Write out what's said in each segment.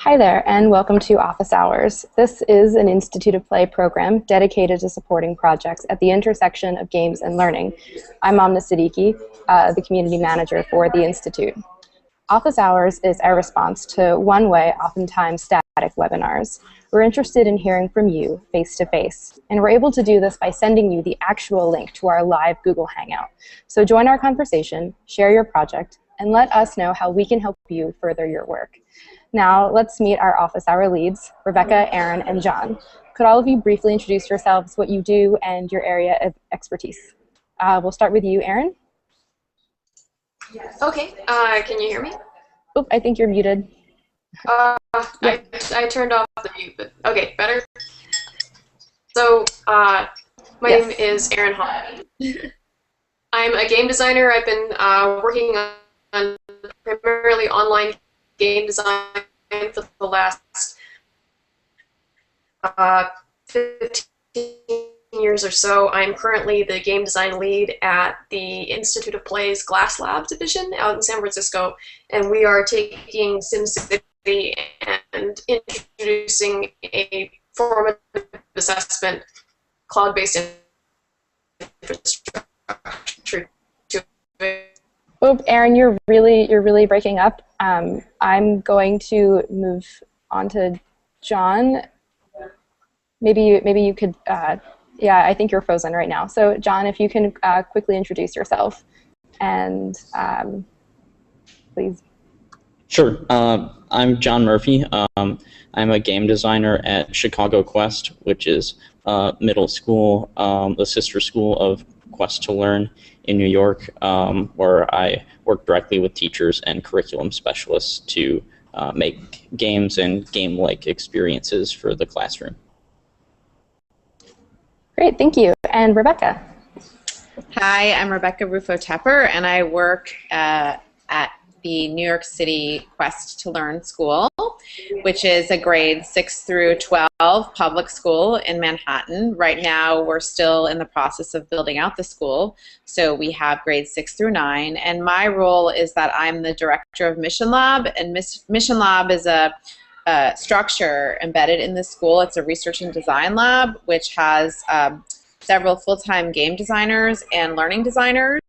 Hi there, and welcome to Office Hours. This is an Institute of Play program dedicated to supporting projects at the intersection of games and learning. I'm Amna Siddiqui, the community manager for the Institute. Office Hours is our response to one-way, oftentimes static webinars. We're interested in hearing from you face-to-face, and we're able to do this by sending you the actual link to our live Google Hangout. So join our conversation, share your project, and let us know how we can help you further your work. Now, let's meet our office hour leads, Rebecca, Aaron, and John. Could all of you briefly introduce yourselves, what you do, and your area of expertise? We'll start with you, Aaron. Okay, can you hear me? Oh, I think you're muted. Yeah. I turned off the mute, but okay, better. So, my name is Aaron Hall. I'm a game designer. I've been working on primarily online game design for the last 15 years or so. I'm currently the game design lead at the Institute of Play's Glass Lab division out in San Francisco, and we are taking SimCity and introducing a formative assessment cloud-based infrastructure to it. Oh, Aaron, you're really breaking up. I'm going to move on to John. Maybe you could. Yeah, I think you're frozen right now. So, John, if you can quickly introduce yourself, and please. Sure. I'm John Murphy. I'm a game designer at Chicago Quest, which is middle school, the sister school of Quest to Learn in New York, where I work directly with teachers and curriculum specialists to make games and game-like experiences for the classroom. Great, thank you. And Rebecca. Hi, I'm Rebecca Rufo-Tepper, and I work at the New York City Quest to Learn School, which is a grade 6 through 12 public school in Manhattan. Right now, we're still in the process of building out the school, so we have grades 6 through 9, and my role is that I'm the director of Mission Lab, and Mission Lab is a structure embedded in the school. It's a research and design lab, which has several full-time game designers and learning designers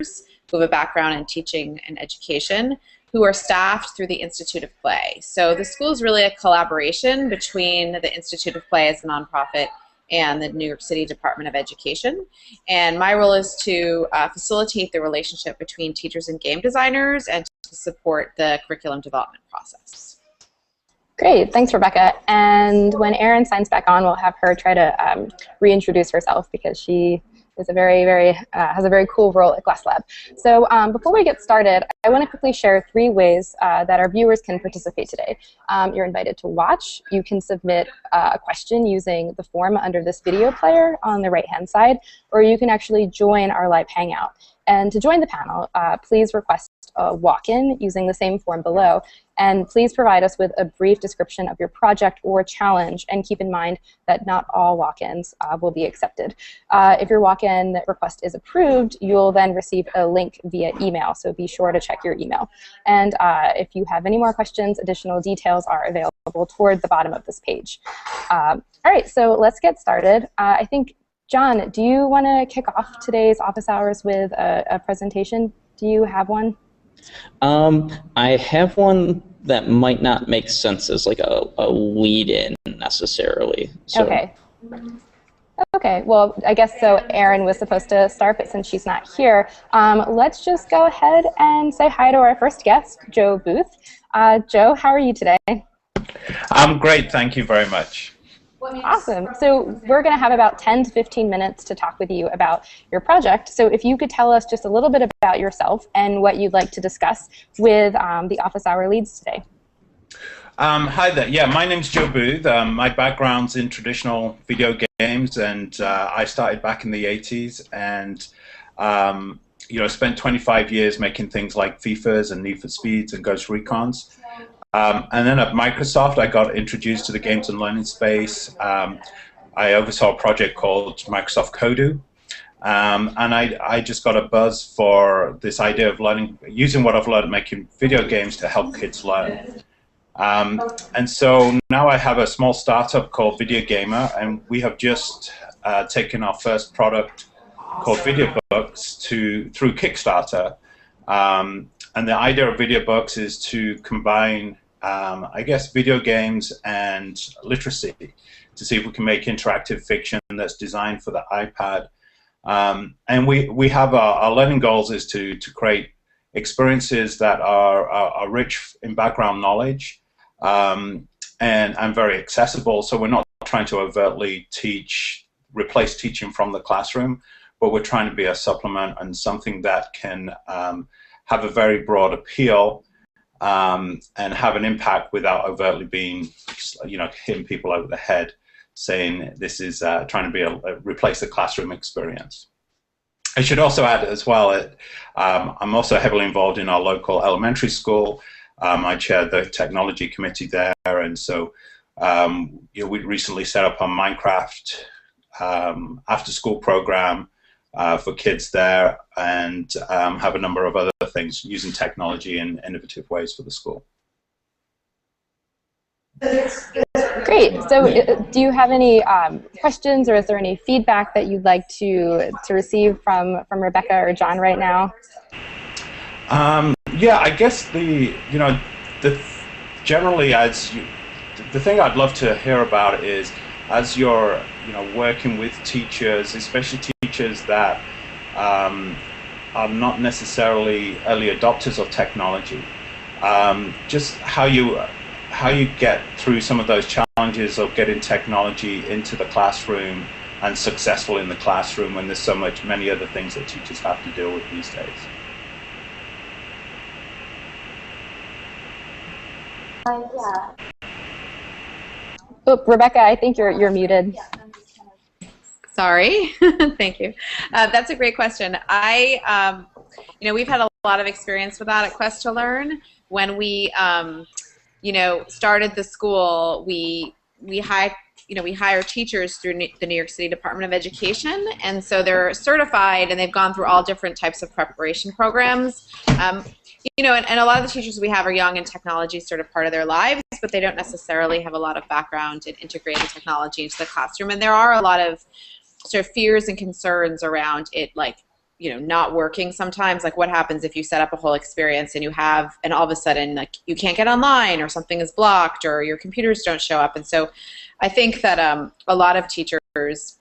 who have a background in teaching and education, who are staffed through the Institute of Play. So the school is really a collaboration between the Institute of Play as a nonprofit and the New York City Department of Education. And my role is to facilitate the relationship between teachers and game designers and to support the curriculum development process. Great, thanks, Rebecca. And when Erin signs back on, we'll have her try to reintroduce herself because she is has a very cool role at Glass Lab. So before we get started, I want to quickly share 3 ways that our viewers can participate today. You're invited to watch. You can submit a question using the form under this video player on the right-hand side, or you can actually join our live Hangout. And to join the panel, please request a walk-in using the same form below. And please provide us with a brief description of your project or challenge, and keep in mind that not all walk-ins will be accepted. If your walk-in request is approved, you'll then receive a link via email, so be sure to check your email. And if you have any more questions, additional details are available toward the bottom of this page. All right, so let's get started. I think, John, do you want to kick off today's office hours with a presentation? Do you have one? I have one that might not make sense as like a lead-in necessarily. So. Okay. Okay, well, I guess so Erin was supposed to start, but since she's not here, let's just go ahead and say hi to our first guest, Joe Booth. Joe, how are you today? I'm great, thank you very much. Awesome. So we're going to have about 10 to 15 minutes to talk with you about your project. So if you could tell us just a little bit about yourself and what you'd like to discuss with the office hour leads today. Hi there. Yeah, my name's Joe Booth. My background's in traditional video games, and I started back in the 80s, and spent 25 years making things like FIFAs and Need for Speeds and Ghost Recons. And then at Microsoft, I got introduced to the games and learning space. I oversaw a project called Microsoft Kodu. And I just got a buzz for this idea of using what I've learned making video games to help kids learn. And so now I have a small startup called Video Gamer, and we have just taken our first product called Video Books through Kickstarter. And the idea of Video Books is to combine, I guess, video games and literacy to see if we can make interactive fiction that's designed for the iPad. And we have our learning goals is to create experiences that are rich in background knowledge and very accessible. So we're not trying to overtly replace teaching from the classroom, but we're trying to be a supplement and something that can have a very broad appeal and have an impact without overtly being, hitting people over the head, saying this is trying to replace the classroom experience. I should also add as well, I'm also heavily involved in our local elementary school. I chair the technology committee there, and so we recently set up a Minecraft after-school program for kids there, and have a number of other things using technology in innovative ways for the school. Great. So do you have any questions, or is there any feedback that you'd like to receive from Rebecca or John right now? Yeah, I guess generally the thing I'd love to hear about is, as you're working with teachers, especially teachers that are not necessarily early adopters of technology, just how you get through some of those challenges of getting technology into the classroom and successful in the classroom when there's many other things that teachers have to deal with these days. Yeah. Oh, Rebecca, I think you're muted. Sorry. Thank you. That's a great question. We've had a lot of experience with that at Quest to Learn. When we started the school, we hire teachers through the New York City Department of Education, and so they're certified, and they've gone through all different types of preparation programs. And a lot of the teachers we have are young, and technology is sort of part of their lives, but they don't necessarily have a lot of background in integrating technology into the classroom. And there are a lot of sort of fears and concerns around it, not working sometimes. Like, what happens if you set up a whole experience and all of a sudden, you can't get online, or something is blocked, or your computers don't show up. And so I think that a lot of teachers,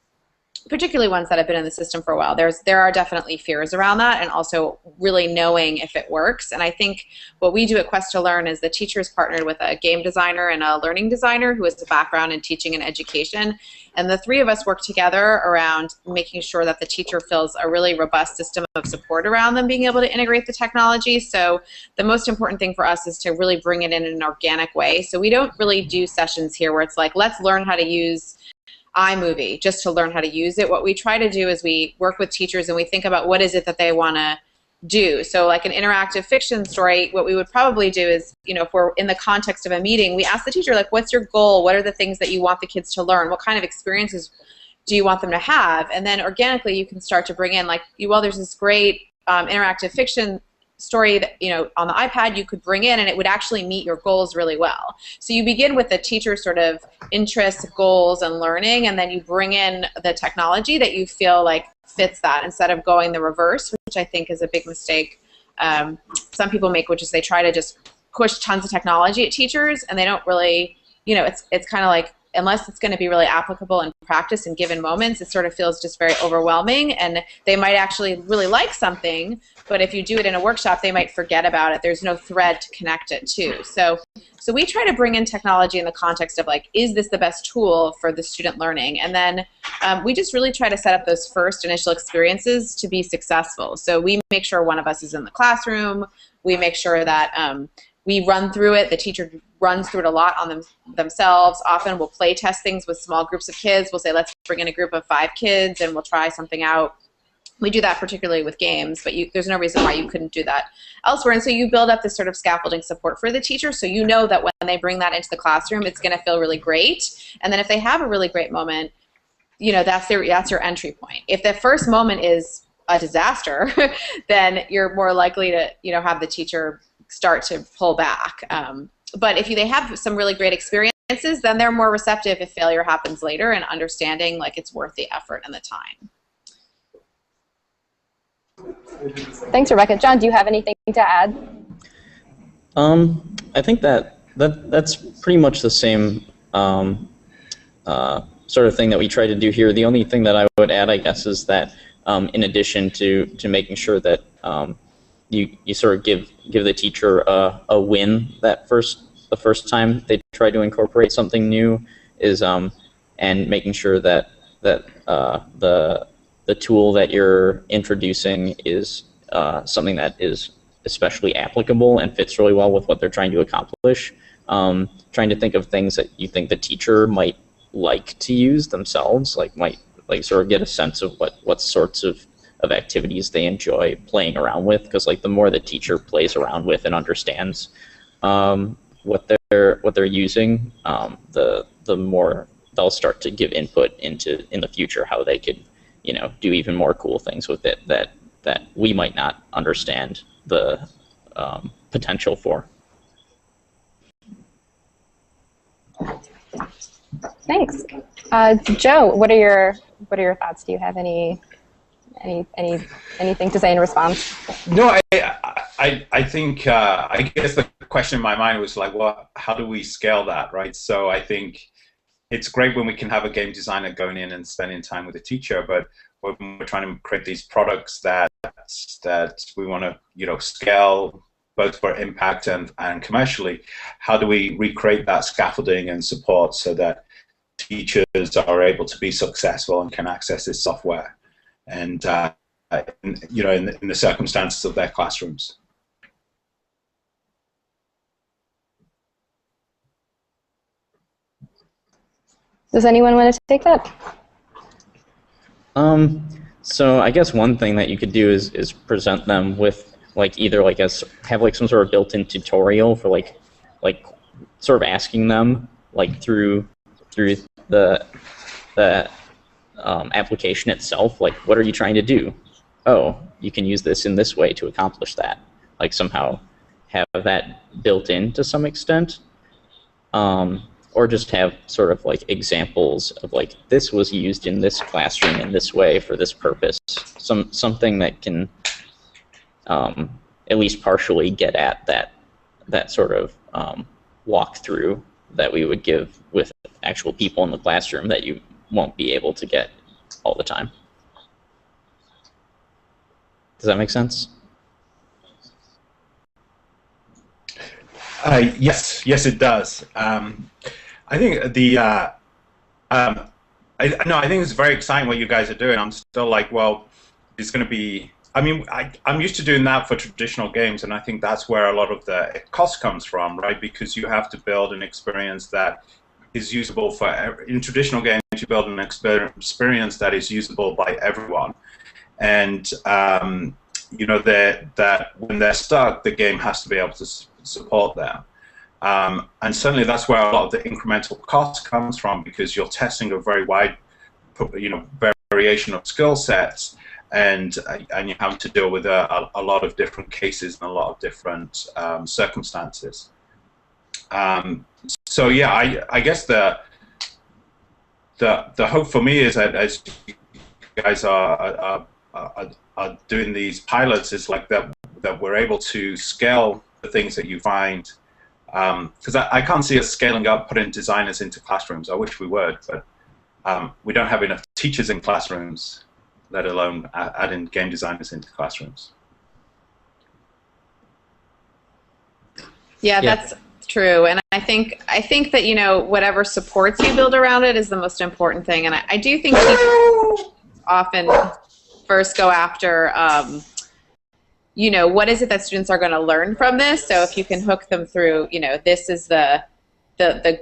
particularly ones that have been in the system for a while, there are definitely fears around that, and also really knowing if it works. And I think what we do at Quest to Learn is the teachers partnered with a game designer and a learning designer who has a background in teaching and education. And the three of us work together around making sure that the teacher feels a really robust system of support around them being able to integrate the technology. So the most important thing for us is to really bring it in an organic way. So we don't really do sessions here where it's like, let's learn how to use iMovie just to learn how to use it. What we try to do is we work with teachers and we think about what is it that they want to do. So like an interactive fiction story, what we would probably do is, if we're in the context of a meeting, we ask the teacher, what's your goal? What are the things that you want the kids to learn? What kind of experiences do you want them to have? And then organically you can start to bring in, there's this great interactive fiction story that, on the iPad you could bring in, and it would actually meet your goals really well. So you begin with the teacher's sort of interests, goals, and learning, and then you bring in the technology that you feel like fits that, instead of going the reverse, which I think is a big mistake some people make, which is they try to just push tons of technology at teachers, and they don't really, it's kind of like, unless it's going to be really applicable in practice in given moments, it sort of feels just very overwhelming, and they might actually really like something, but if you do it in a workshop, they might forget about it. There's no thread to connect it to. So we try to bring in technology in the context of, is this the best tool for the student learning? And then we just really try to set up those first initial experiences to be successful. So we make sure one of us is in the classroom. We make sure that we run through it. The teacher runs through it a lot on themselves. Often we'll play test things with small groups of kids. We'll say, let's bring in a group of 5 kids and we'll try something out. We do that particularly with games, but there's no reason why you couldn't do that elsewhere. And so you build up this sort of scaffolding support for the teacher, so you know that when they bring that into the classroom, it's going to feel really great. And then if they have a really great moment, that's your entry point. If the first moment is a disaster, then you're more likely to have the teacher start to pull back. but if they have some really great experiences, then they're more receptive if failure happens later, and understanding like it's worth the effort and the time. Thanks, Rebecca. John, do you have anything to add? I think that's pretty much the same sort of thing that we try to do here. The only thing that I would add, I guess, is that in addition to making sure that you sort of give the teacher a win the first time they try to incorporate something new, is and making sure that the tool that you're introducing is something that is especially applicable and fits really well with what they're trying to accomplish. Trying to think of things that you think the teacher might like to use themselves, might sort of get a sense of what sorts of activities they enjoy playing around with, because the more the teacher plays around with and understands what they're using, the more they'll start to give input in the future how they could do even more cool things with it that we might not understand the potential for. Thanks. Joe, what are your thoughts? Do you have anything to say in response? No, I think I guess the question in my mind was well, how do we scale that, right? So I think it's great when we can have a game designer going in and spending time with a teacher, but when we're trying to create these products that we want to scale both for impact and commercially, how do we recreate that scaffolding and support so that teachers are able to be successful and can access this software, and in the circumstances of their classrooms? Does anyone want to take that? So I guess one thing that you could do is present them with either have some sort of built-in tutorial for sort of asking them through the application itself, what are you trying to do? Oh, you can use this in this way to accomplish that. Somehow have that built in to some extent. Or just have sort of examples of this was used in this classroom in this way for this purpose. Something that can at least partially get at that sort of walkthrough that we would give with actual people in the classroom that you won't be able to get all the time. Does that make sense? Yes, it does. I think I think it's very exciting what you guys are doing. I'm still well, it's going to be. I mean, I'm used to doing that for traditional games, and I think that's where a lot of the cost comes from, right? Because you have to build an experience that is usable in traditional games. You build an experience that is usable by everyone, and that when they're stuck, the game has to be able to support them. And certainly that's where a lot of the incremental cost comes from, because you're testing a very wide, variation of skill sets, and you have to deal with a lot of different cases and a lot of different circumstances. So yeah, I guess the hope for me is that as you guys are doing these pilots, is that we're able to scale the things that you find. Because I can't see us scaling up, putting designers into classrooms. I wish we would, but we don't have enough teachers in classrooms, let alone adding game designers into classrooms. Yeah, that's true. And I think that whatever supports you build around it is the most important thing. And I do think people often first go after what is it that students are going to learn from this? So if you can hook them through, this is the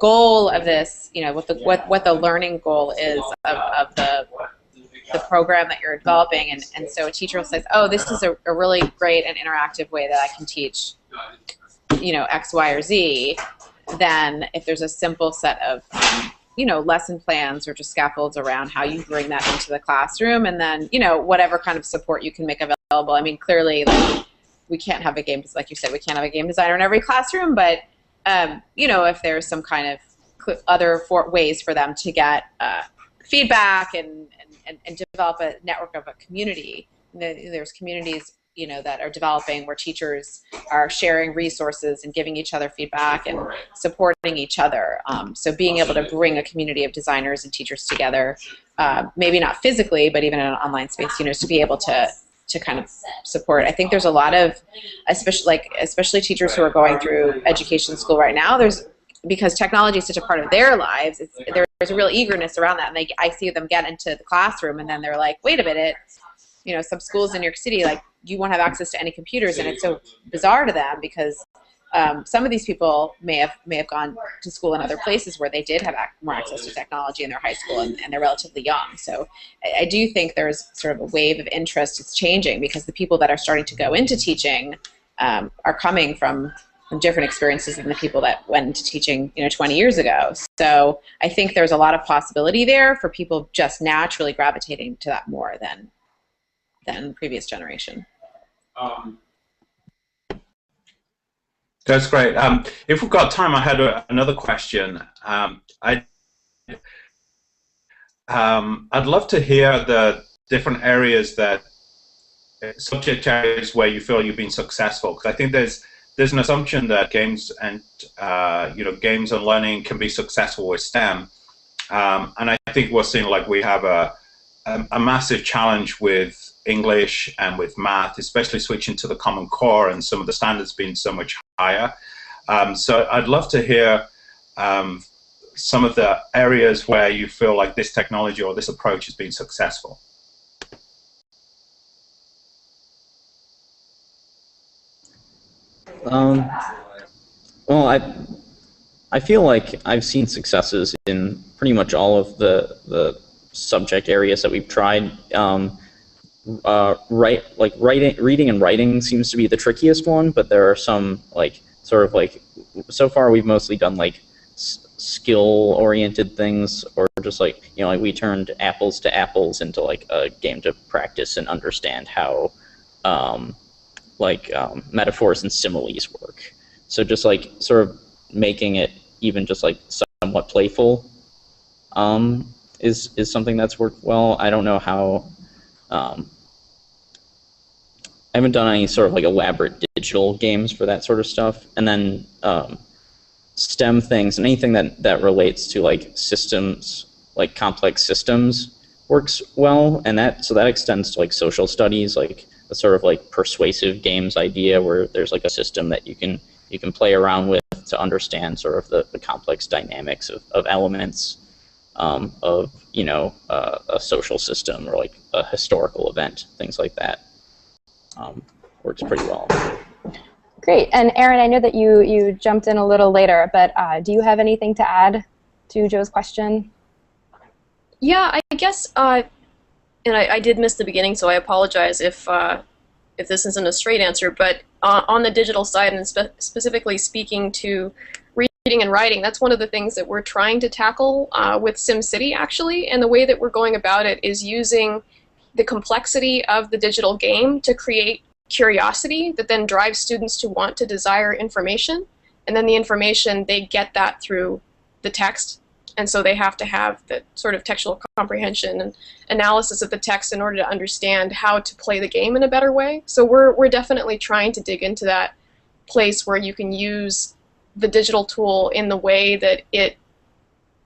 goal of this, what the learning goal is of the program that you're developing, and so a teacher will say, oh, this is a really great and interactive way that I can teach, X, Y, or Z. Then if there's a simple set of lesson plans or just scaffolds around how you bring that into the classroom, and then whatever kind of support you can make available. I mean, clearly, we can't have a game, like you said, we can't have a game designer in every classroom, but you know, if there's some kind of other ways for them to get feedback and develop a network of a community. There's communities, you know, that are developing where teachers are sharing resources and giving each other feedback and supporting each other. So being able to bring a community of designers and teachers together, maybe not physically, but even in an online space, you know, to be able to kind of support. I think there's a lot of, especially teachers who are going through education school right now, because technology is such a part of their lives, there's a real eagerness around that, and I see them get into the classroom, and then they're like, wait a minute, you know, some schools in New York City, like, you won't have access to any computers, and it's so bizarre to them because some of these people may have gone to school in other places where they did have more access to technology in their high school, and they're relatively young. So I do think there's sort of a wave of interest. It's changing because the people that are starting to go into teaching are coming from different experiences than the people that went into teaching, you know, 20 years ago. So I think there's a lot of possibility there for people just naturally gravitating to that more than previous generation. That's great. If we've got time, I had another question. I'd love to hear the different areas subject areas where you feel you've been successful, because I think there's an assumption that games and games and learning can be successful with STEM, and I think we're seeing like we have a massive challenge with English and with math, especially switching to the Common Core and some of the standards being so much higher. So I'd love to hear some of the areas where you feel like this technology or this approach has been successful. Well, I feel like I've seen successes in pretty much all of the subject areas that we've tried. Reading and writing seems to be the trickiest one, but there are some so far we've mostly done like skill-oriented things, or just like, you know, like we turned apples to apples into like a game to practice and understand how metaphors and similes work. So just like sort of making it even just like somewhat playful is something that's worked well. I don't know how. I haven't done any sort of like elaborate digital games for that sort of stuff. And then STEM things and anything that relates to like systems, like complex systems, works well. And that extends to like social studies, like a sort of like persuasive games idea where there's like a system that you can play around with to understand sort of the complex dynamics of elements of, you know, a social system or like a historical event, things like that. Works pretty well. Great. And Aaron, I know that you jumped in a little later, but do you have anything to add to Joe's question? Yeah, I guess, and I did miss the beginning, so I apologize if this isn't a straight answer, but on the digital side, and specifically speaking to reading and writing, that's one of the things that we're trying to tackle with SimCity, actually, and the way that we're going about it is using the complexity of the digital game to create curiosity that then drives students to want to desire information, and then the information, they get that through the text, and so they have to have the sort of textual comprehension and analysis of the text in order to understand how to play the game in a better way. So we're definitely trying to dig into that place where you can use the digital tool in the way that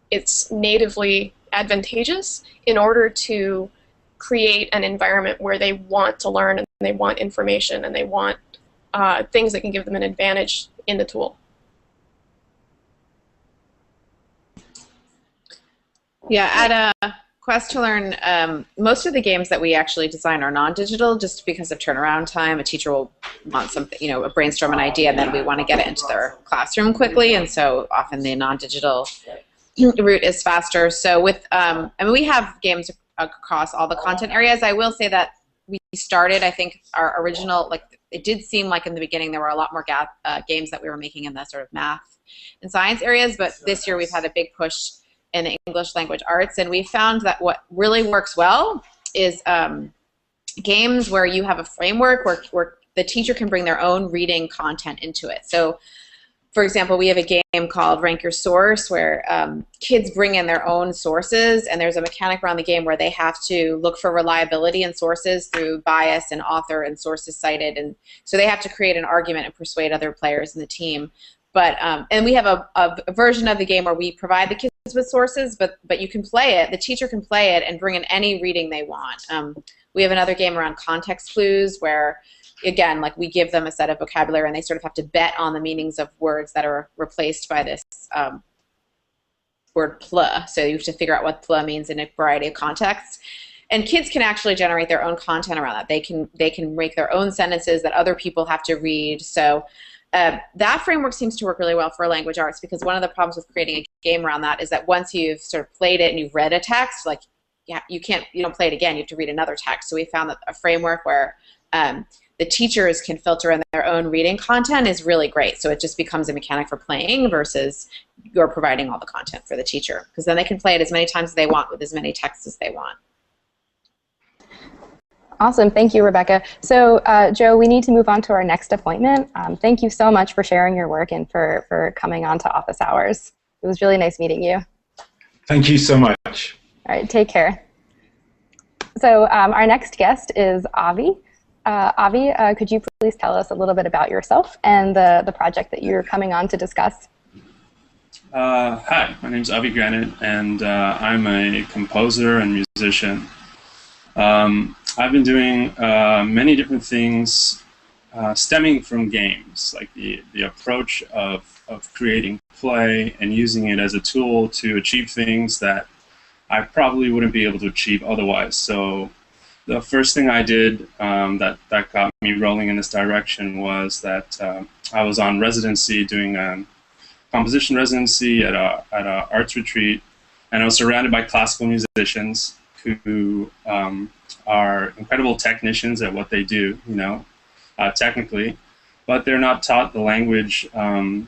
it's natively advantageous in order to create an environment where they want to learn and they want information and they want things that can give them an advantage in the tool. Yeah, at Quest to Learn, most of the games that we actually design are non-digital just because of turnaround time. A teacher will want something, you know, brainstorm an idea, and then we want to get it into their classroom quickly, and so often the non-digital route is faster. So with, I mean, we have games across all the content areas. I will say that we started, I think, our original, like, it did seem like in the beginning there were a lot more games that we were making in the sort of math and science areas, but this year we've had a big push in the English language arts, and we found that what really works well is games where you have a framework where the teacher can bring their own reading content into it. So for example, we have a game called Rank Your Source where kids bring in their own sources, and there's a mechanic around the game where they have to look for reliability in sources through bias and author and sources cited, and so they have to create an argument and persuade other players in the team. But and we have a version of the game where we provide the kids with sources, but you can play it. The teacher can play it and bring in any reading they want. We have another game around context clues where, again, like we give them a set of vocabulary and they sort of have to bet on the meanings of words that are replaced by this word pla. So you have to figure out what pla means in a variety of contexts. And kids can actually generate their own content around that. They can make their own sentences that other people have to read. So that framework seems to work really well for language arts, because one of the problems with creating a game around that is that once you've sort of played it and you've read a text, like you don't play it again. You have to read another text. So we found that a framework where the teachers can filter in their own reading content is really great. So it just becomes a mechanic for playing versus you're providing all the content for the teacher, because then they can play it as many times as they want with as many texts as they want. Awesome. Thank you, Rebecca. So, Joe, we need to move on to our next appointment. Thank you so much for sharing your work and for coming on to office hours. It was really nice meeting you. Thank you so much. All right, take care. So our next guest is Avi. Avi, could you please tell us a little bit about yourself and the project that you're coming on to discuss? Hi, my name is Avi Granite, and I'm a composer and musician. I've been doing many different things stemming from games, like the approach of creating play and using it as a tool to achieve things that I probably wouldn't be able to achieve otherwise. So the first thing I did that got me rolling in this direction was that I was on residency doing a composition residency at a arts retreat, and I was surrounded by classical musicians who are incredible technicians at what they do, technically, but they're not taught the language and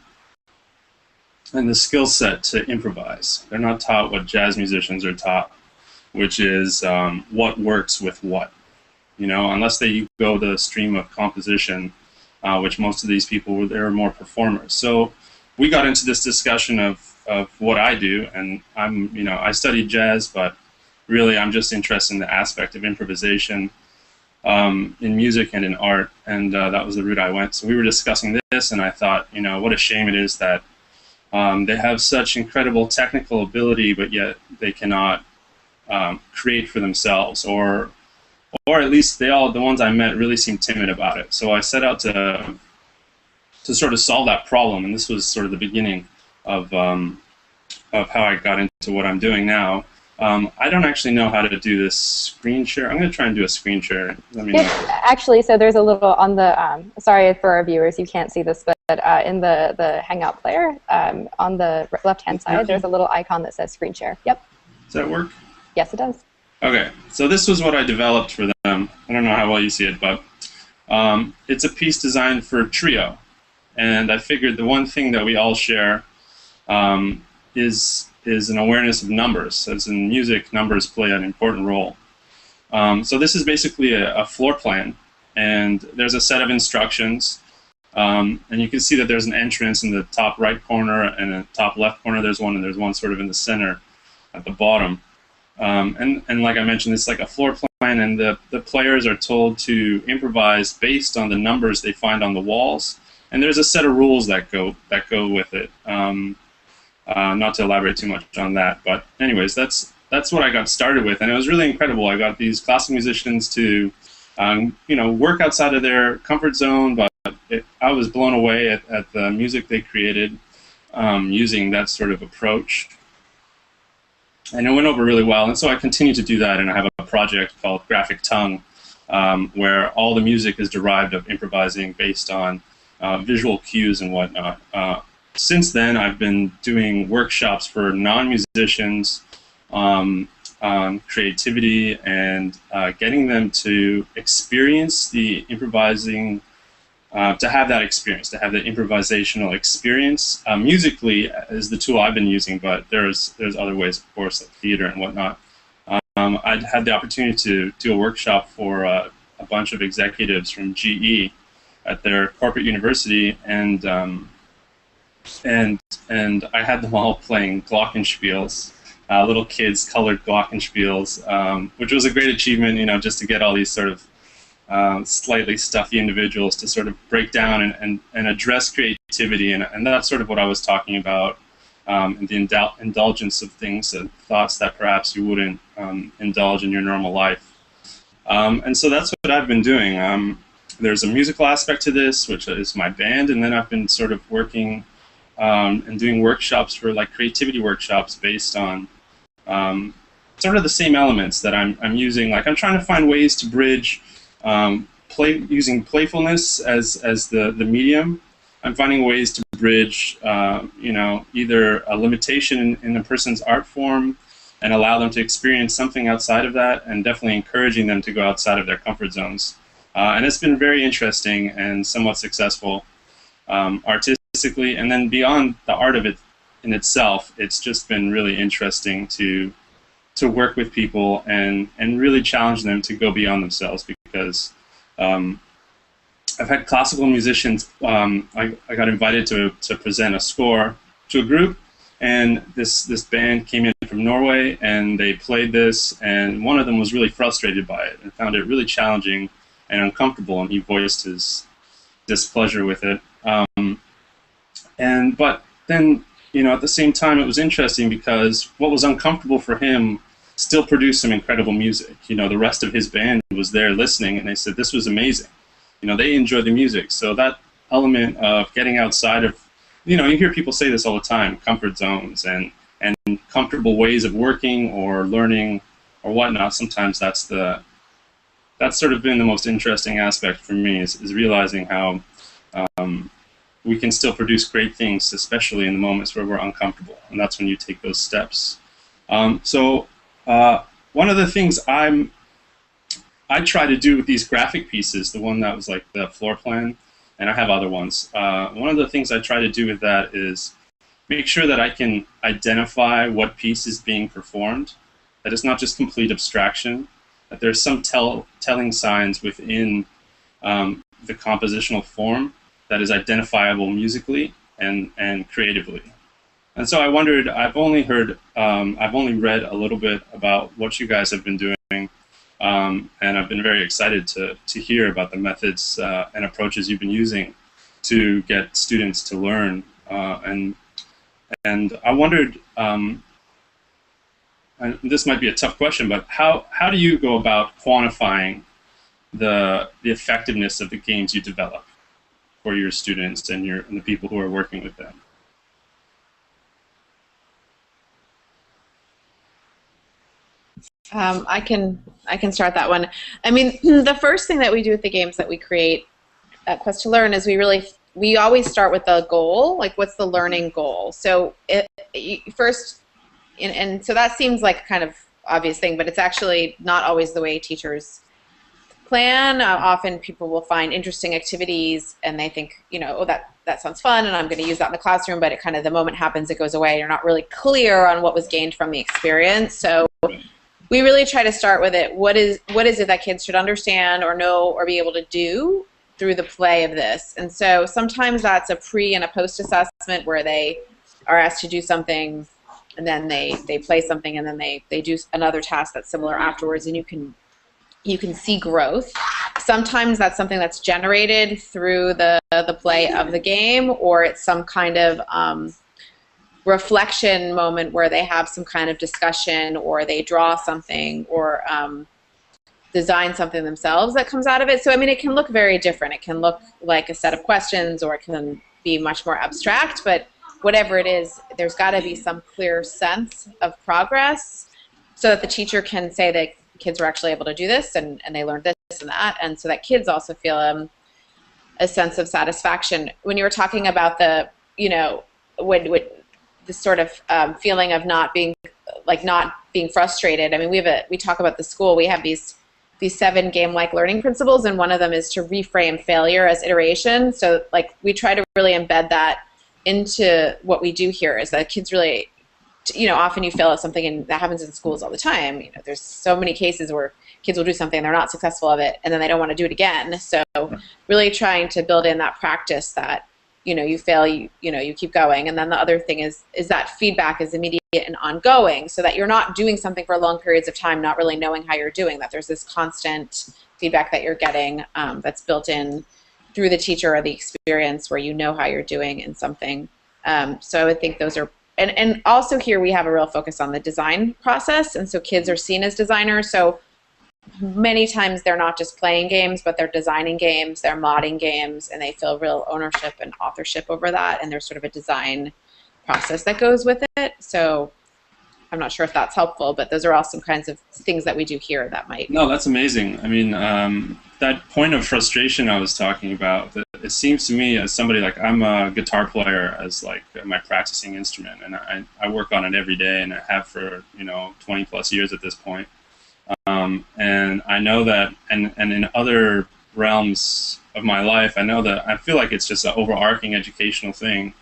the skill set to improvise. They're not taught what jazz musicians are taught, which is what works with what. Unless they go the stream of composition, which most of these people they're more performers. So we got into this discussion of what I do, and I studied jazz, but really I'm just interested in the aspect of improvisation in music and in art, and that was the route I went. So we were discussing this, and I thought, what a shame it is that they have such incredible technical ability, but yet they cannot create for themselves, or at least the ones I met really seemed timid about it. So I set out to sort of solve that problem, and this was sort of the beginning of how I got into what I'm doing now. I don't actually know how to do this screen share. I'm going to try and do a screen share. Let me know. Actually, so there's a little on the, sorry for our viewers, you can't see this, but in the Hangout player, on the left-hand side, there's a little icon that says screen share. Yep. Does that work? Yes, it does. Okay, so this was what I developed for them. I don't know how well you see it, but it's a piece designed for trio. And I figured the one thing that we all share is an awareness of numbers. As in music, numbers play an important role. So this is basically a floor plan, and there's a set of instructions. And you can see that there's an entrance in the top right corner, and in the top left corner there's one, and there's one sort of in the center at the bottom. And like I mentioned, it's like a floor plan, and the players are told to improvise based on the numbers they find on the walls. And there's a set of rules that go with it. Not to elaborate too much on that, but anyways, that's what I got started with, and it was really incredible. I got these classical musicians to, work outside of their comfort zone, but I was blown away at the music they created using that sort of approach, and it went over really well. And so I continue to do that, and I have a project called Graphic Tongue, where all the music is derived of improvising based on visual cues and whatnot. Since then, I've been doing workshops for non-musicians on creativity and getting them to experience the improvising, to have that experience, to have the improvisational experience. Musically is the tool I've been using, but there's other ways, of course, like theater and whatnot. I had the opportunity to do a workshop for a bunch of executives from GE at their corporate university, and and I had them all playing glockenspiels, little kids colored glockenspiels, which was a great achievement, just to get all these sort of slightly stuffy individuals to sort of break down and address creativity, and that's sort of what I was talking about, in the indulgence of things and thoughts that perhaps you wouldn't indulge in your normal life. And so that's what I've been doing. There's a musical aspect to this, which is my band, and then I've been sort of working and doing workshops for creativity workshops based on sort of the same elements that I'm using. Like, I'm trying to find ways to bridge using playfulness as the medium. I'm finding ways to bridge either a limitation in a person's art form and allow them to experience something outside of that, and definitely encouraging them to go outside of their comfort zones. And it's been very interesting and somewhat successful artistically. And then beyond the art of it in itself, it's just been really interesting to work with people and really challenge them to go beyond themselves, because I've had classical musicians. I got invited to present a score to a group, and this band came in from Norway, and they played this, and one of them was really frustrated by it and found it really challenging and uncomfortable, and he voiced his displeasure with it. But then, at the same time, it was interesting because what was uncomfortable for him still produced some incredible music. The rest of his band was there listening, and they said this was amazing. They enjoyed the music. So that element of getting outside of, you hear people say this all the time, comfort zones and comfortable ways of working or learning or whatnot. Sometimes that's sort of been the most interesting aspect for me, is realizing how we can still produce great things, especially in the moments where we're uncomfortable, and that's when you take those steps. So one of the things I try to do with these graphic pieces, the one that was like the floor plan, and I have other ones, one of the things I try to do with that is make sure that I can identify what piece is being performed, that it's not just complete abstraction, that there's some telling signs within the compositional form that is identifiable musically and creatively. And so I wondered, I've only read a little bit about what you guys have been doing, and I've been very excited to hear about the methods and approaches you've been using to get students to learn. And I wondered, and this might be a tough question, but how do you go about quantifying the effectiveness of the games you develop for your students and the people who are working with them? I can start that one. I mean, the first thing that we do with the games that we create at Quest to Learn is we always start with the goal, like what's the learning goal. So first, and so that seems like a kind of obvious thing, but it's actually not always the way teachers plan. Often people will find interesting activities and they think, oh, that sounds fun and I'm going to use that in the classroom, but it kind of, the moment happens, it goes away. You're not really clear on what was gained from the experience. So we really try to start with it. What is it that kids should understand or know or be able to do through the play of this? And so sometimes that's a pre and a post assessment where they are asked to do something and then they play something and then they do another task that's similar afterwards, and you can see growth. Sometimes that's something that's generated through the play of the game, or it's some kind of reflection moment where they have some kind of discussion, or they draw something, or design something themselves that comes out of it. So I mean, it can look very different. It can look like a set of questions, or it can be much more abstract, but whatever it is, there's got to be some clear sense of progress so that the teacher can say that kids were actually able to do this and they learned this and that, and so that kids also feel a sense of satisfaction. When you were talking about the, when this sort of feeling of not being frustrated, I mean, we talk about the school, we have these 7 game-like learning principles, and one of them is to reframe failure as iteration. So like we try to really embed that into what we do here, is that kids really, often you fail at something, and that happens in schools all the time. There's so many cases where kids will do something and they're not successful of it, and then they don't want to do it again. So really trying to build in that practice that you fail, you keep going. And then the other thing is that feedback is immediate and ongoing, so that you're not doing something for long periods of time, not really knowing how you're doing, that there's this constant feedback that you're getting that's built in through the teacher or the experience, where you know how you're doing in something. So I would think those are, and also here we have a real focus on the design process, and so kids are seen as designers. So many times they're not just playing games, but they're designing games, they're modding games, and they feel real ownership and authorship over that, and there's sort of a design process that goes with it. So I'm not sure if that's helpful, but those are all some kinds of things that we do here that might... No, that's amazing. I mean, that point of frustration I was talking about, it seems to me, as somebody, like, I'm a guitar player as like my practicing instrument, and I work on it every day, and I have for 20 plus years at this point. And I know that, and in other realms of my life, I know that I feel like it's just an overarching educational thing,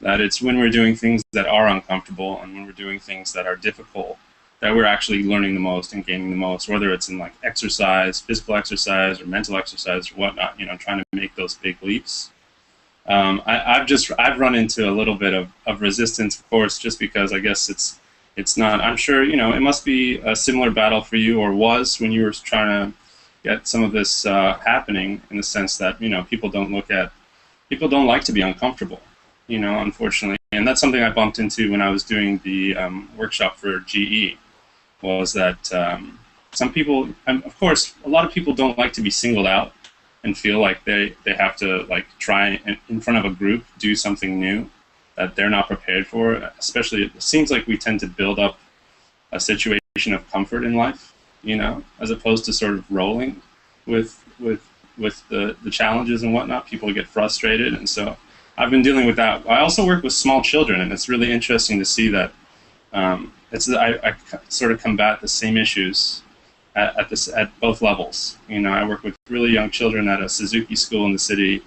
that it's when we're doing things that are uncomfortable and when we're doing things that are difficult that we're actually learning the most and gaining the most, whether it's in like exercise, physical exercise, or mental exercise, or whatnot, trying to make those big leaps. I've run into a little bit of resistance, of course, just because I guess it's not, I'm sure, it must be a similar battle for you, or was, when you were trying to get some of this happening, in the sense that, people don't like to be uncomfortable, unfortunately. And that's something I bumped into when I was doing the workshop for GE, was that some people, of course, a lot of people don't like to be singled out and feel like they have to like try in front of a group do something new that they're not prepared for. Especially, it seems like we tend to build up a situation of comfort in life, as opposed to sort of rolling with the challenges and whatnot. People get frustrated, and so I've been dealing with that. I also work with small children, and it's really interesting to see that I sort of combat the same issues at both levels. I work with really young children at a Suzuki school in the city,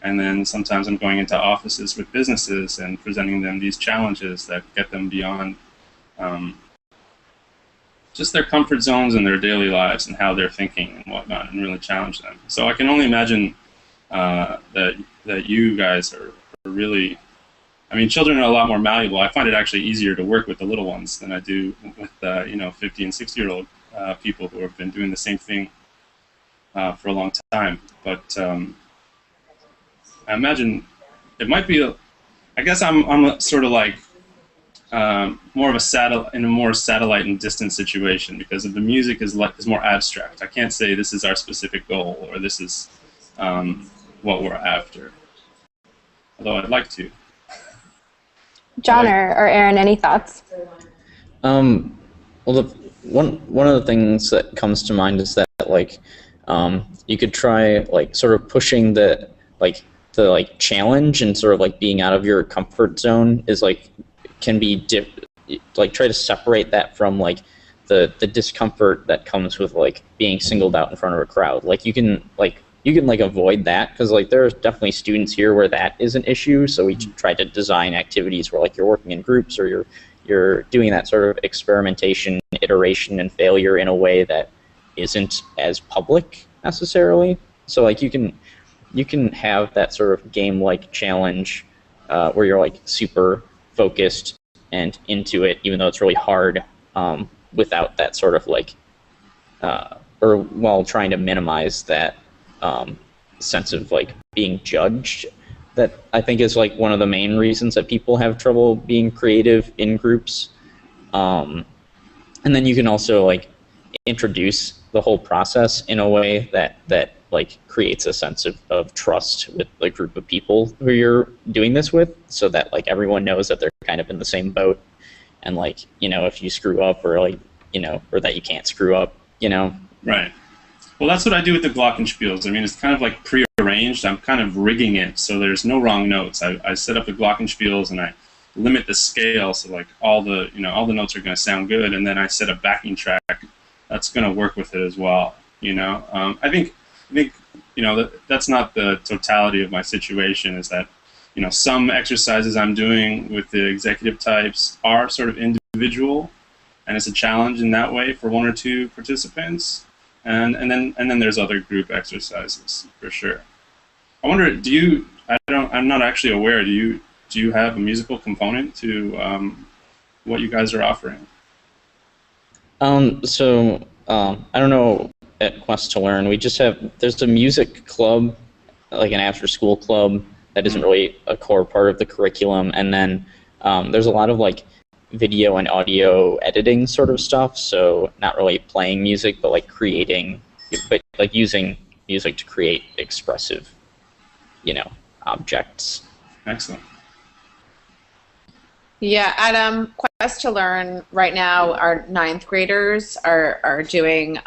and then sometimes I'm going into offices with businesses and presenting them these challenges that get them beyond just their comfort zones in their daily lives and how they're thinking and whatnot, and really challenge them. So I can only imagine that you guys are really, I mean, children are a lot more malleable. I find it actually easier to work with the little ones than I do with 50 and 60-year-old people who have been doing the same thing for a long time. But I imagine it might be I guess I'm sort of like more of a more satellite and distant situation, because the music is more abstract. I can't say this is our specific goal, or this is what we're after. Although I'd like to. John or Aaron, any thoughts? Well, one of the things that comes to mind is that you could try sort of pushing the challenge, and sort of being out of your comfort zone is can be try to separate that from the discomfort that comes with being singled out in front of a crowd. You can avoid that, because there's definitely students here where that is an issue. So we try to design activities where you're working in groups, or you're doing that sort of experimentation, iteration, and failure in a way that isn't as public necessarily. So you can have that sort of game-like challenge where you're super focused and into it, even though it's really hard, without that sort of or while trying to minimize that sense of being judged. That I think is one of the main reasons that people have trouble being creative in groups. And then you can also introduce the whole process in a way that creates a sense of trust with the group of people who you're doing this with, so that everyone knows that they're kind of in the same boat, and if you screw up, or or that you can't screw up, Right. Well, that's what I do with the glockenspiels. I mean, it's kind of prearranged. I'm kind of rigging it so there's no wrong notes. I set up the glockenspiels, and I limit the scale so all the notes are going to sound good, and then I set a backing track that's going to work with it as well. I think that's not the totality of my situation. Is that some exercises I'm doing with the executive types are sort of individual, and it's a challenge in that way for one or two participants. And then there's other group exercises for sure. I wonder, do I'm not actually aware. Do you have a musical component to what you guys are offering? I don't know, at Quest to Learn, there's a music club, like an after-school club, that isn't really a core part of the curriculum, and then there's a lot of like video and audio editing sort of stuff, so not really playing music, but like using music to create expressive, objects. Excellent. Yeah, at Quest to Learn right now, our ninth graders are doing.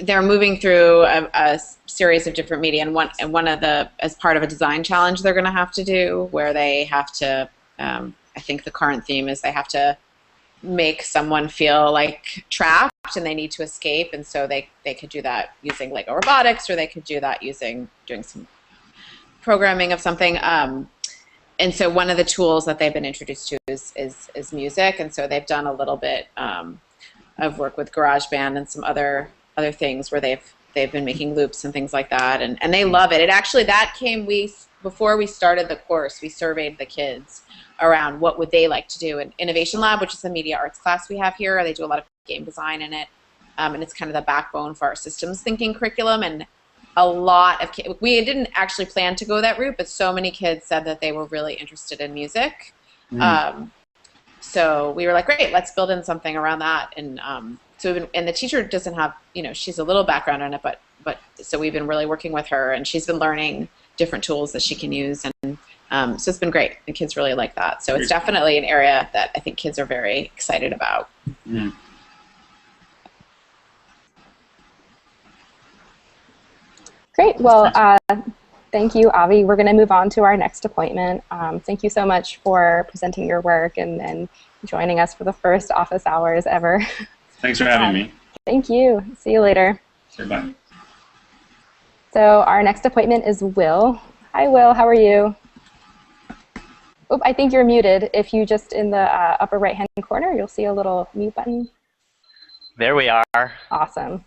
They're moving through a series of different media, and one of the, as part of a design challenge they're going to have to do, where they have to. I think the current theme is they have to make someone feel like trapped and they need to escape, and so they could do that using Lego robotics, or they could do that doing some programming of something. And so one of the tools that they've been introduced to is music, and so they've done a little bit of work with GarageBand and some other things where they've been making loops and things like that, and they love it. Before we started the course, we surveyed the kids around what would they like to do in Innovation Lab, which is the media arts class we have here. They do a lot of game design in it, and it's kind of the backbone for our systems thinking curriculum. And a lot of kids, we didn't actually plan to go that route, but so many kids said that they were really interested in music. So we were like, great, let's build in something around that. And and the teacher doesn't have, she's a little background on it, but so we've been really working with her, and she's been learning different tools that she can use, and so it's been great. The kids really like that. So it's definitely an area that I think kids are very excited about. Great. Well, thank you, Avi. We're going to move on to our next appointment. Thank you so much for presenting your work and joining us for the first office hours ever. Thanks for having me. Thank you. See you later. Bye. So our next appointment is Will. Hi, Will. How are you? Oh, I think you're muted. If you just in the upper right-hand corner, you'll see a little mute button. There we are. Awesome.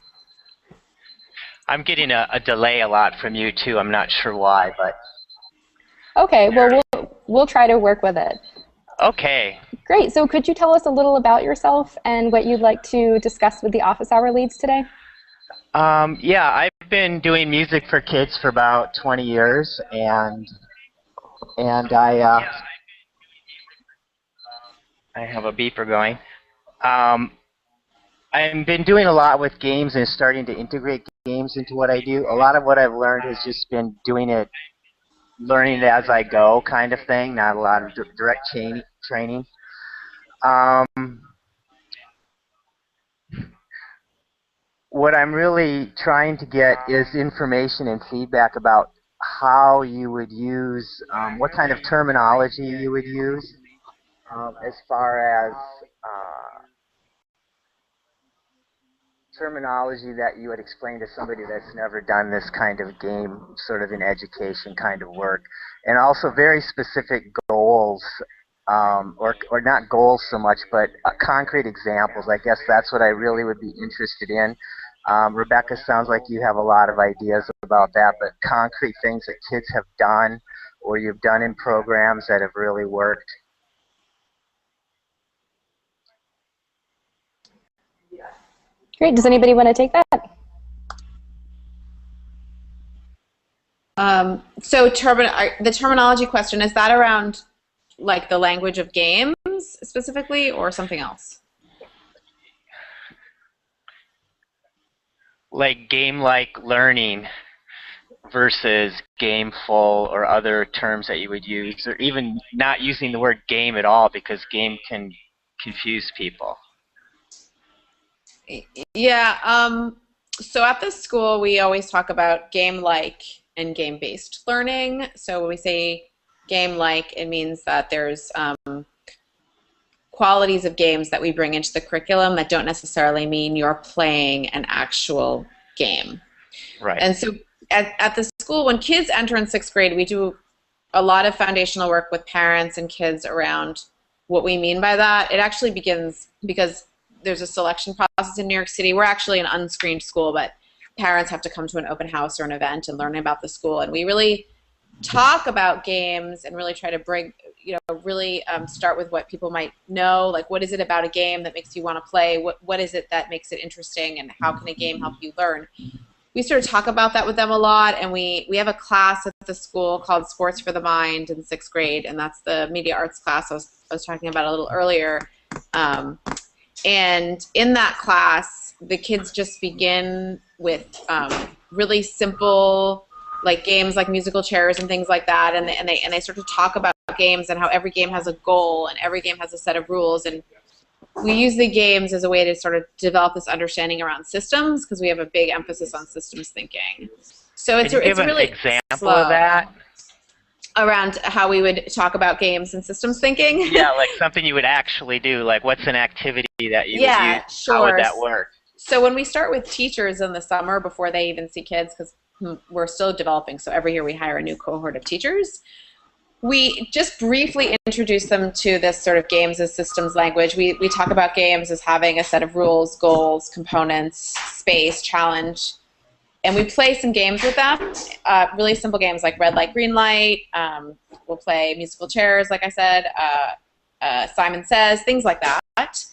I'm getting a delay a lot from you too. I'm not sure why, but okay. Well, we'll try to work with it. Okay. Great. So could you tell us a little about yourself and what you'd like to discuss with the office hour leads today? Yeah, I've been doing music for kids for about 20 years, and I have a beeper going. I've been doing a lot with games and starting to integrate games into what I do. A lot of what I've learned has just been learning it as I go kind of thing, not a lot of direct training. What I'm really trying to get is information and feedback about how you would use, what kind of terminology you would use as far as terminology that you would explain to somebody that's never done this kind of game, sort of in education kind of work, and also very specific goals, or not goals so much, but concrete examples. I guess that's what I really would be interested in. Rebecca, sounds like you have a lot of ideas about that, but concrete things that kids have done or you've done in programs that have really worked. Great. Does anybody want to take that? So the terminology question, is that around like the language of games specifically or something else? Like game-like learning versus gameful or other terms that you would use, or even not using the word game at all because game can confuse people. Yeah, so at this school we always talk about game-like and game-based learning. So when we say game-like, it means that there's qualities of games that we bring into the curriculum that don't necessarily mean you're playing an actual game. Right. And so at the school, when kids enter in 6th grade, we do a lot of foundational work with parents and kids around what we mean by that. It actually begins because there's a selection process in New York City. We're actually an unscreened school, but parents have to come to an open house or an event and learn about the school. And we really talk about games and really try to bring, really start with what people might know, like what is it about a game that makes you want to play? What is it that makes it interesting, and how can a game help you learn? We sort of talk about that with them a lot, and we have a class at the school called Sports for the Mind in 6th grade, and that's the media arts class I was talking about a little earlier. And in that class, the kids just begin with really simple, like games like musical chairs and things like that, and they sort of talk about games and how every game has a goal and every game has a set of rules, and we use the games as a way to sort of develop this understanding around systems, because we have a big emphasis on systems thinking. So it's really an example of that around how we would talk about games and systems thinking. Yeah, like something you would actually do. Like, what's an activity that you would use? Sure. How would that work? So when we start with teachers in the summer before they even see kids, because we're still developing, so every year we hire a new cohort of teachers, we just briefly introduce them to this sort of games as systems language. We talk about games as having a set of rules, goals, components, space, challenge, and we play some games with them, really simple games like red light, green light. We'll play musical chairs, like I said, Simon Says, things like that.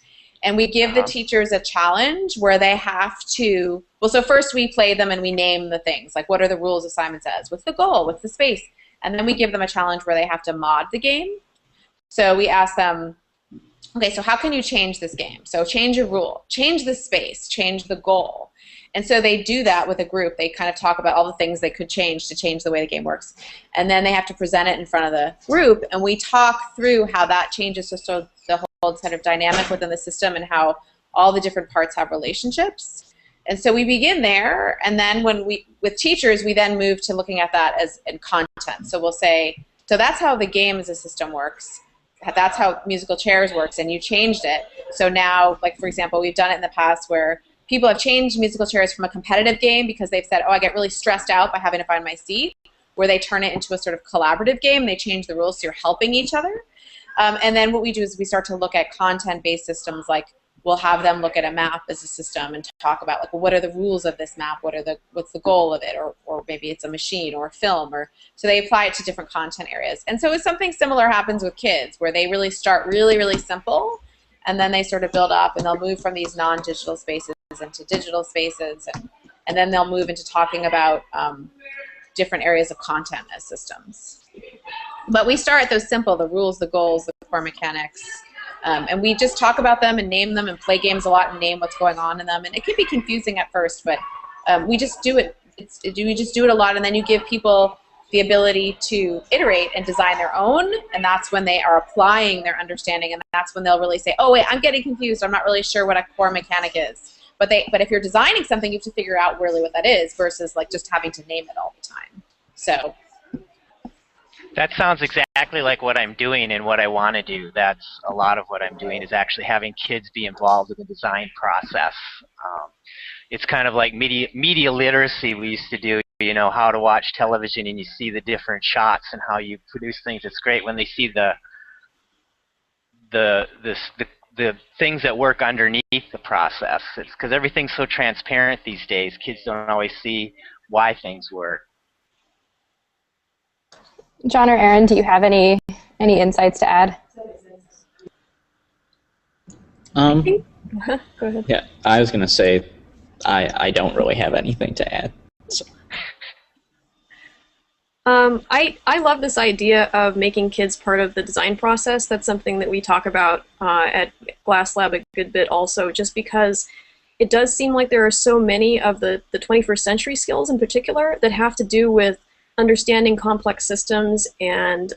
And we give the teachers a challenge where they have to, well, so first we play them and we name the things, like what are the rules of Simon Says? What's the goal? What's the space? And then we give them a challenge where they have to mod the game. So we ask them, okay, so how can you change this game? So change a rule, change the space, change the goal. And so they do that with a group. They kind of talk about all the things they could change to change the way the game works. And then they have to present it in front of the group, and we talk through how that changes the whole kind of dynamic within the system and how all the different parts have relationships. And so we begin there, and then with teachers, we then move to looking at that as in content. So we'll say, so that's how the game as a system works. That's how musical chairs works, and you changed it. So now, like for example, we've done it in the past where people have changed musical chairs from a competitive game because they've said, oh, I get really stressed out by having to find my seat, where they turn it into a sort of collaborative game. They change the rules so you're helping each other. And then what we do is we start to look at content-based systems, like we'll have them look at a map as a system and talk about, like, well, what are the rules of this map? What's the goal of it? Or maybe it's a machine or a film. So they apply it to different content areas. And so it's something similar happens with kids, where they really start really, really simple, and then they sort of build up, and they'll move from these non-digital spaces into digital spaces, and then they'll move into talking about different areas of content as systems. But we start at those simple, the rules, the goals, the core mechanics, and we just talk about them and name them and play games a lot and name what's going on in them. And it can be confusing at first, but we just do it. We just do it a lot, and then you give people the ability to iterate and design their own, and that's when they are applying their understanding, and that's when they'll really say, oh wait, I'm getting confused, I'm not really sure what a core mechanic is. But if you're designing something, you have to figure out really what that is versus like just having to name it all the time. So that sounds exactly like what I'm doing and what I want to do. That's a lot of what I'm doing, is actually having kids be involved in the design process. It's kind of like media literacy we used to do, you know, how to watch television, and you see the different shots and how you produce things. It's great when they see the things that work underneath the process. It's because everything's so transparent these days. Kids don't always see why things work. John or Aaron, do you have any insights to add? Go ahead. Yeah, I was going to say I don't really have anything to add. So. I love this idea of making kids part of the design process. That's something that we talk about at Glass Lab a good bit also, just because it does seem like there are so many of the 21st century skills in particular that have to do with understanding complex systems and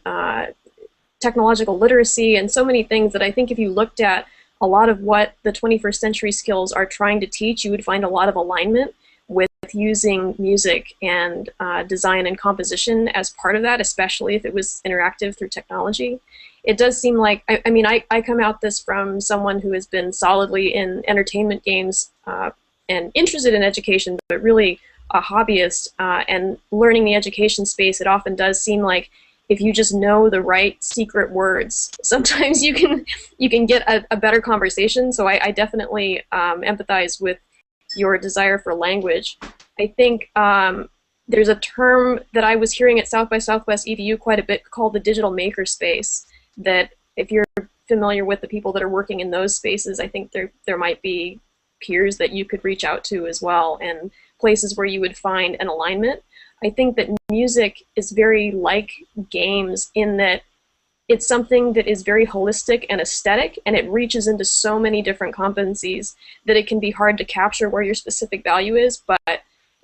technological literacy and so many things that I think if you looked at a lot of what the 21st century skills are trying to teach, you would find a lot of alignment with using music and design and composition as part of that, especially if it was interactive through technology. It does seem like, I mean, I come at this from someone who has been solidly in entertainment games and interested in education, but really a hobbyist, and learning the education space, it often does seem like if you just know the right secret words, sometimes you can get a better conversation. So I definitely empathize with your desire for language. I think there's a term that I was hearing at South by Southwest EDU quite a bit called the digital makerspace, that if you're familiar with the people that are working in those spaces, I think there might be peers that you could reach out to as well, and places where you would find an alignment. I think that music is very like games in that it's something that is very holistic and aesthetic, and it reaches into so many different competencies that it can be hard to capture where your specific value is, but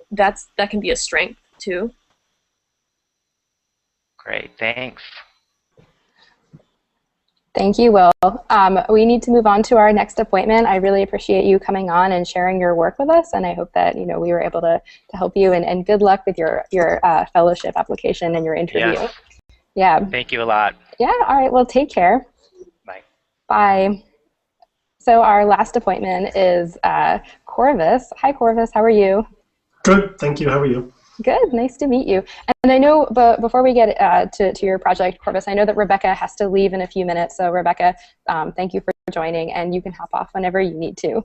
that can be a strength too. Great, thanks. Thank you, Will. We need to move on to our next appointment. I really appreciate you coming on and sharing your work with us, and I hope that we were able to help you. And good luck with your fellowship application and your interview. Yes. Yeah. Thank you a lot. Yeah. All right. Well, take care. Bye. Bye. So our last appointment is Corvus. Hi, Corvus. How are you? Good. Thank you. How are you? Good. Nice to meet you. And I know, but before we get to your project, Corvus, I know that Rebecca has to leave in a few minutes. So Rebecca, thank you for joining, and you can hop off whenever you need to.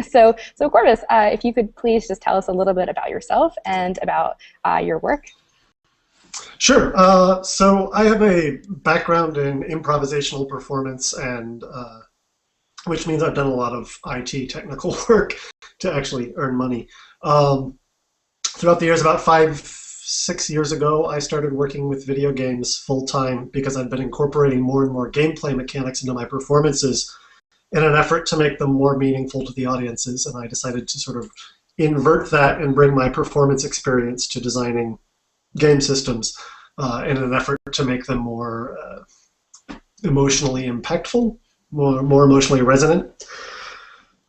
So Corvus, if you could please just tell us a little bit about yourself and about your work. Sure. So I have a background in improvisational performance, and which means I've done a lot of IT technical work to actually earn money. Throughout the years, about 5-6 years ago, I started working with video games full-time because I'd been incorporating more and more gameplay mechanics into my performances in an effort to make them more meaningful to the audiences, and I decided to sort of invert that and bring my performance experience to designing game systems in an effort to make them more emotionally impactful, more emotionally resonant.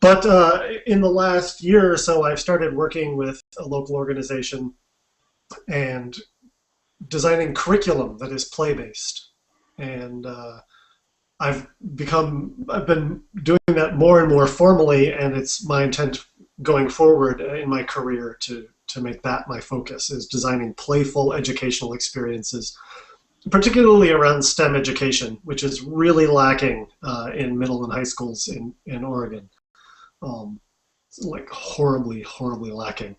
But in the last year or so, I've started working with a local organization and designing curriculum that is play-based. And I've been doing that more and more formally, and it's my intent going forward in my career to make that my focus, is designing playful educational experiences, particularly around STEM education, which is really lacking in middle and high schools in Oregon. Like horribly lacking.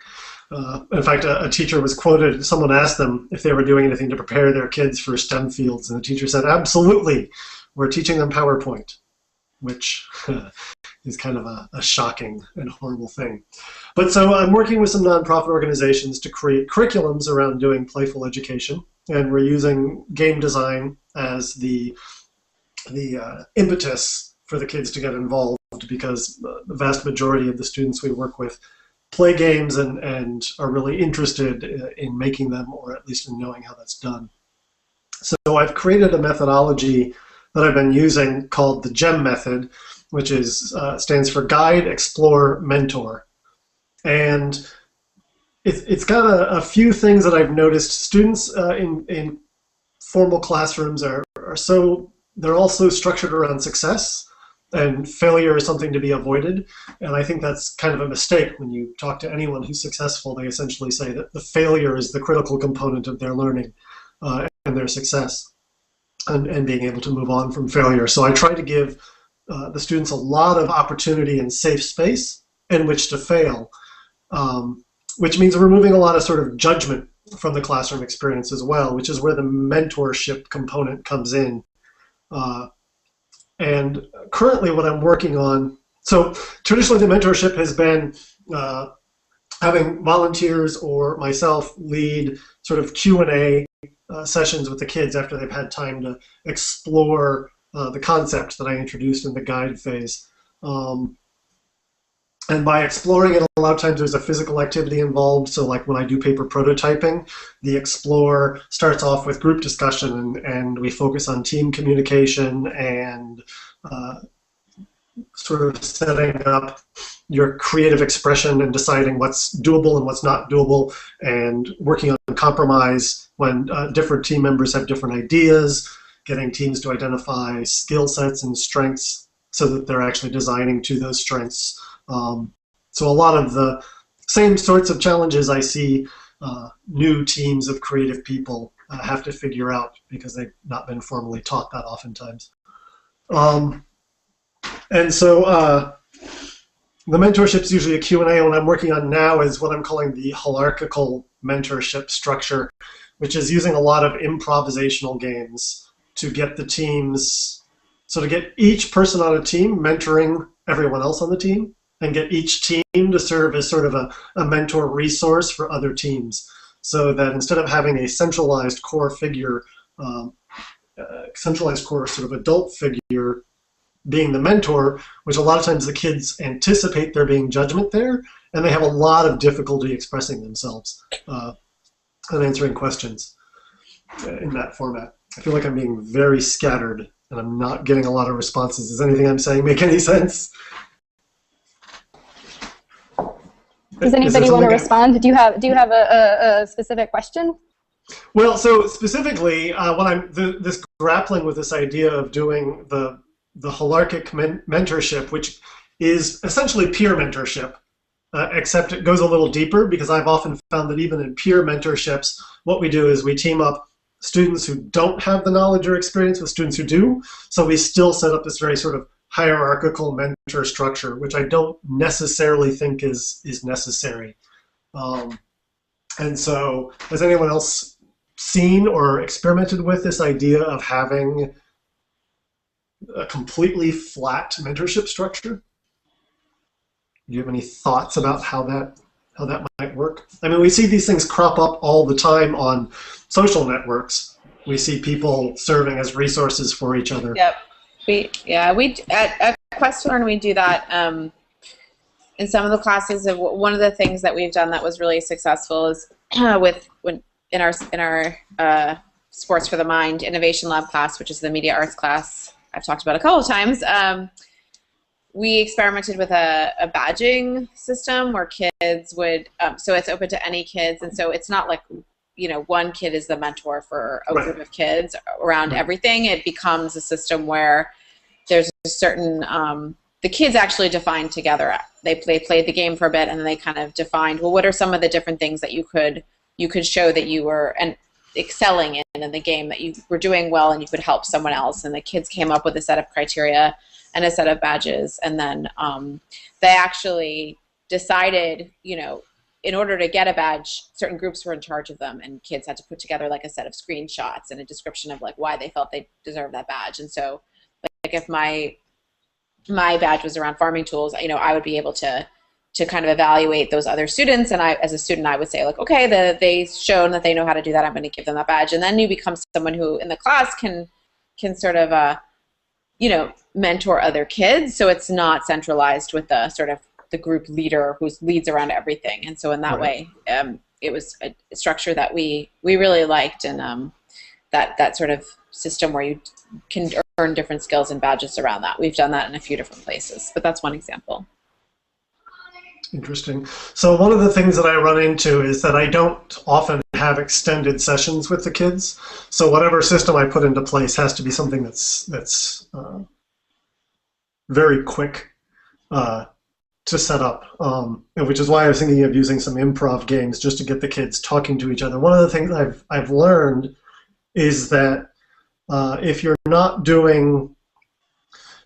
In fact, a teacher was quoted, someone asked them if they were doing anything to prepare their kids for STEM fields, and the teacher said, absolutely, we're teaching them PowerPoint, which is kind of a shocking and horrible thing. But so I'm working with some nonprofit organizations to create curriculums around doing playful education, and we're using game design as the impetus for the kids to get involved, because the vast majority of the students we work with play games and are really interested in making them, or at least in knowing how that's done. So I've created a methodology that I've been using called the GEM method, which stands for Guide, Explore, Mentor. And it's got a few things that I've noticed. Students in formal classrooms they're all so structured around success, and failure is something to be avoided. And I think that's kind of a mistake. When you talk to anyone who's successful, they essentially say that the failure is the critical component of their learning and their success, and being able to move on from failure. So I try to give the students a lot of opportunity and safe space in which to fail, which means removing a lot of sort of judgment from the classroom experience as well, which is where the mentorship component comes in. And currently what I'm working on, so traditionally the mentorship has been having volunteers or myself lead sort of Q&A sessions with the kids after they've had time to explore the concept that I introduced in the guide phase. And by exploring it, a lot of times there's a physical activity involved. So like when I do paper prototyping, the explore starts off with group discussion, and we focus on team communication and sort of setting up your creative expression and deciding what's doable and what's not doable, and working on compromise when different team members have different ideas, getting teams to identify skill sets and strengths so that they're actually designing to those strengths. So a lot of the same sorts of challenges I see new teams of creative people have to figure out, because they've not been formally taught that oftentimes. And so the mentorship's usually a Q&A. What I'm working on now is what I'm calling the hierarchical mentorship structure, which is using a lot of improvisational games to get the teams, so to get each person on a team mentoring everyone else on the team, and get each team to serve as sort of a mentor resource for other teams, so that instead of having a centralized core figure, centralized core sort of adult figure being the mentor, which a lot of times the kids anticipate there being judgment there, and they have a lot of difficulty expressing themselves and answering questions in that format. I feel like I'm being very scattered and I'm not getting a lot of responses. Does anything I'm saying make any sense? Does anybody want to respond? Do you have a specific question? Well, so specifically, this grappling with this idea of doing the holarchic mentorship, which is essentially peer mentorship, except it goes a little deeper, because I've often found that even in peer mentorships, what we do is we team up students who don't have the knowledge or experience with students who do, so we still set up this very sort of hierarchical mentor structure, which I don't necessarily think is necessary. And so, has anyone else seen or experimented with this idea of having a completely flat mentorship structure? Do you have any thoughts about how that might work? I mean, we see these things crop up all the time on social networks. We see people serving as resources for each other. Yep. We at Quest to Learn, we do that in some of the classes. One of the things that we've done that was really successful is in our Sports for the Mind Innovation Lab class, which is the media arts class I've talked about a couple of times. We experimented with a badging system where kids would, so it's open to any kids, and so it's not like, one kid is the mentor for a group of kids around everything. It becomes a system where there's a certain, the kids actually defined together. They played the game for a bit, and then they kind of defined, well, what are some of the different things that you could show that you were excelling in the game, that you were doing well and you could help someone else. And the kids came up with a set of criteria and a set of badges, and then they actually decided, in order to get a badge, certain groups were in charge of them, and kids had to put together like a set of screenshots and a description of like why they felt they deserved that badge. And so, like if my badge was around farming tools, I would be able to kind of evaluate those other students, and I, as a student, I would say like, okay, they've shown that they know how to do that. I'm going to give them that badge, and then you become someone who in the class can sort of mentor other kids. So it's not centralized with the sort of the group leader who leads around everything. And so in that way, it was a structure that we really liked, and that sort of system where you can earn different skills and badges around that. We've done that in a few different places, but that's one example. Interesting. So one of the things that I run into is that I don't often have extended sessions with the kids. So whatever system I put into place has to be something that's very quick to set up, which is why I was thinking of using some improv games just to get the kids talking to each other. One of the things I've learned is that if you're not doing,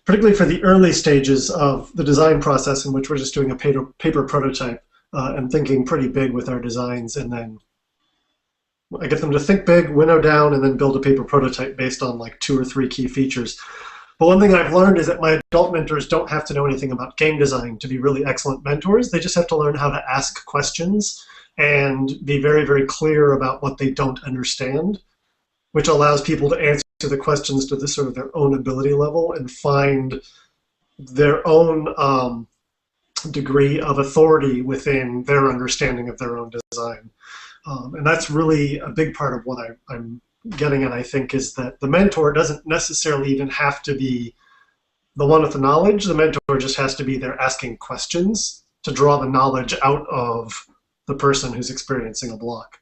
particularly for the early stages of the design process, in which we're just doing a paper prototype and thinking pretty big with our designs, and then I get them to think big, winnow down, and then build a paper prototype based on like 2 or 3 key features. But one thing I've learned is that my adult mentors don't have to know anything about game design to be really excellent mentors. They just have to learn how to ask questions and be very, very clear about what they don't understand, which allows people to answer the questions to the sort of their own ability level and find their own degree of authority within their understanding of their own design. And that's really a big part of what I'm getting at, I think, is that the mentor doesn't necessarily even have to be the one with the knowledge. The mentor just has to be there asking questions to draw the knowledge out of the person who's experiencing a block.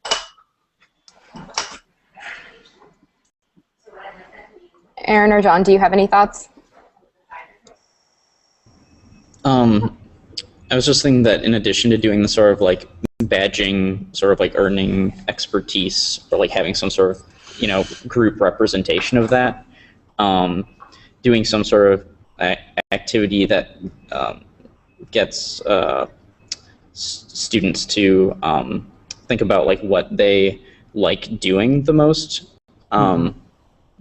Aaron or John, do you have any thoughts? I was just thinking that in addition to doing the sort of like badging, sort of like earning expertise, or like having some sort of group representation of that, doing some sort of activity that gets students to think about like what they like doing the most,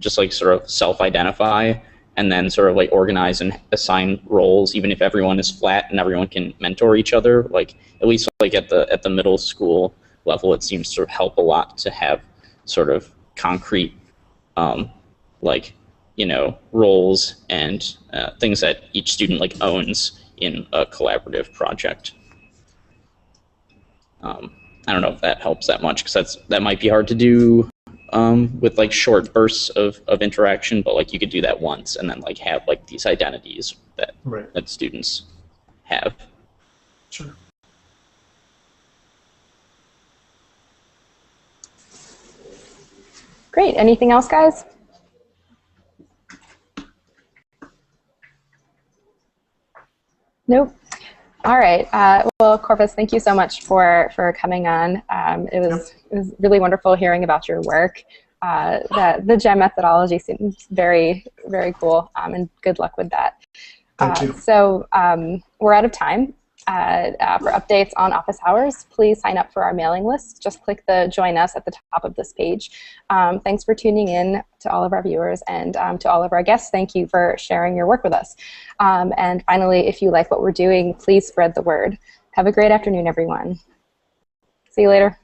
just like sort of self-identify, and then sort of like organize and assign roles, even if everyone is flat and everyone can mentor each other. Like at least like at the middle school level, it seems to help a lot to have sort of concrete like, you know, roles and things that each student like owns in a collaborative project. I don't know if that helps that much, because that might be hard to do with like short bursts of interaction, but like you could do that once and then like have like these identities that that students have. Sure. Great. Anything else, guys? Nope. All right. Well, Corvus, thank you so much for coming on. It was really wonderful hearing about your work. The GEM methodology seems very, very cool, and good luck with that. Thank you. So we're out of time. For updates on office hours, please sign up for our mailing list. Just click the Join Us at the top of this page. Thanks for tuning in to all of our viewers, and to all of our guests, thank you for sharing your work with us. And finally, if you like what we're doing, please spread the word. Have a great afternoon, everyone. See you later.